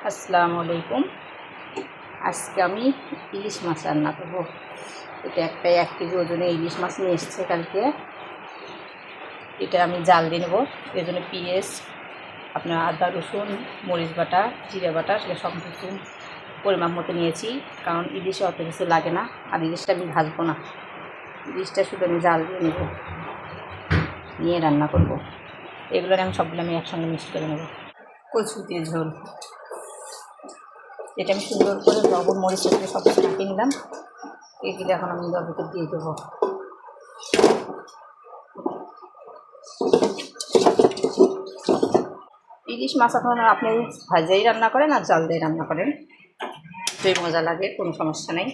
আসসালামু আলাইকুম। আজকে আমি ইলিশ মাছ রান্না করব। এটা একটা 1 কেজি ওজনে ইলিশ মাছ নিয়ে এসেছে কালকে। এটা আমি জাল দিয়ে নেব। এর জন্য পেঁয়াজ, আপনার আদা, রসুন, মরিচ বাটা, জিরা বাটা সেটা সব কিছু পরিমাপ মতো নিয়েছি, কারণ ইলিশে অত কিছু লাগে না। আর ইলিশটা আমি ভাজবো না, ইলিশটা শুধু আমি জাল দিয়ে নেব, নিয়ে রান্না করব। এগুলো আমি সবগুলো একসঙ্গে মিক্স করে নেব। কচু দিয়ে ঝোল, এটা আমি সুন্দর করে লবণ মরিচ দিয়ে সব কিছু মাখিয়ে নিলাম। এগুলো এখন আমি ভিতর দিয়ে দেবো। ইলিশ মাছ এখন আপনি ভাজাই রান্না করেন আর জাল দিয়ে রান্না করেন, সেই মজা লাগে, কোনো সমস্যা নেই।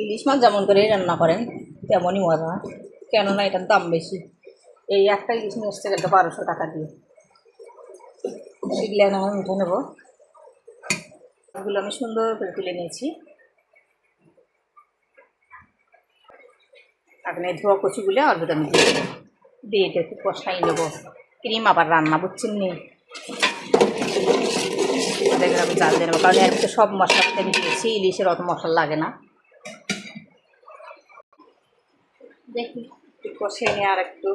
ইলিশ মাছ যেমন করেই রান্না করেন তেমনই মজা, কেননা এটার দাম বেশি। এই একটা ইলিশ নিয়ে এসছে গেলে 1200 টাকা দিয়ে। এগুলো আমি উঠে নেব। এগুলো আমি সুন্দর করে তুলে নিয়েছি। এখন এই ধোয়া কচুগুলো আর আমি দিয়ে এটা একটু কষাই নেবো। ক্রিম আবার রান্না বুঝছেন নি, দেখে আমি জাল দিয়ে নেবো, কারণ এর মধ্যে সব মশলাতে আমি দিয়েছি, ইলিশের অত মশলা লাগে না। দেখি একটু কষে নিয়ে আর একটু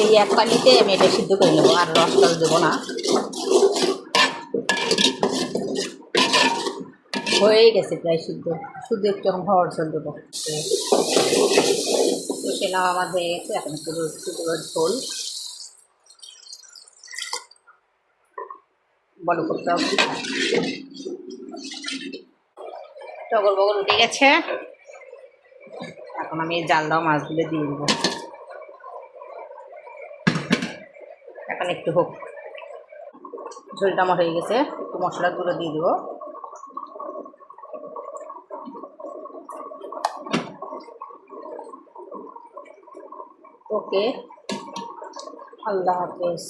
এই এক পানিতে আমি এটা সিদ্ধ করে নেবো, আর রস টস দেবো না। হয়েই গেছে প্রায় সিদ্ধ, শুধু একটু এখন হওয়ার ঝোল দেবো। কষে নাও আমার হয়ে গেছে। এখন একটু ঝোল বড় করতে হবে। টগর বগর উঠে গেছে। এখন আমি এই জাল দেওয়া মাছগুলো দিয়ে দেবো। এখন একটু হোক, ঝোলটা আমার হয়ে গেছে। একটু মশলাগুলো দিয়ে দেবো। ওকে, আল্লাহ হাফেজ।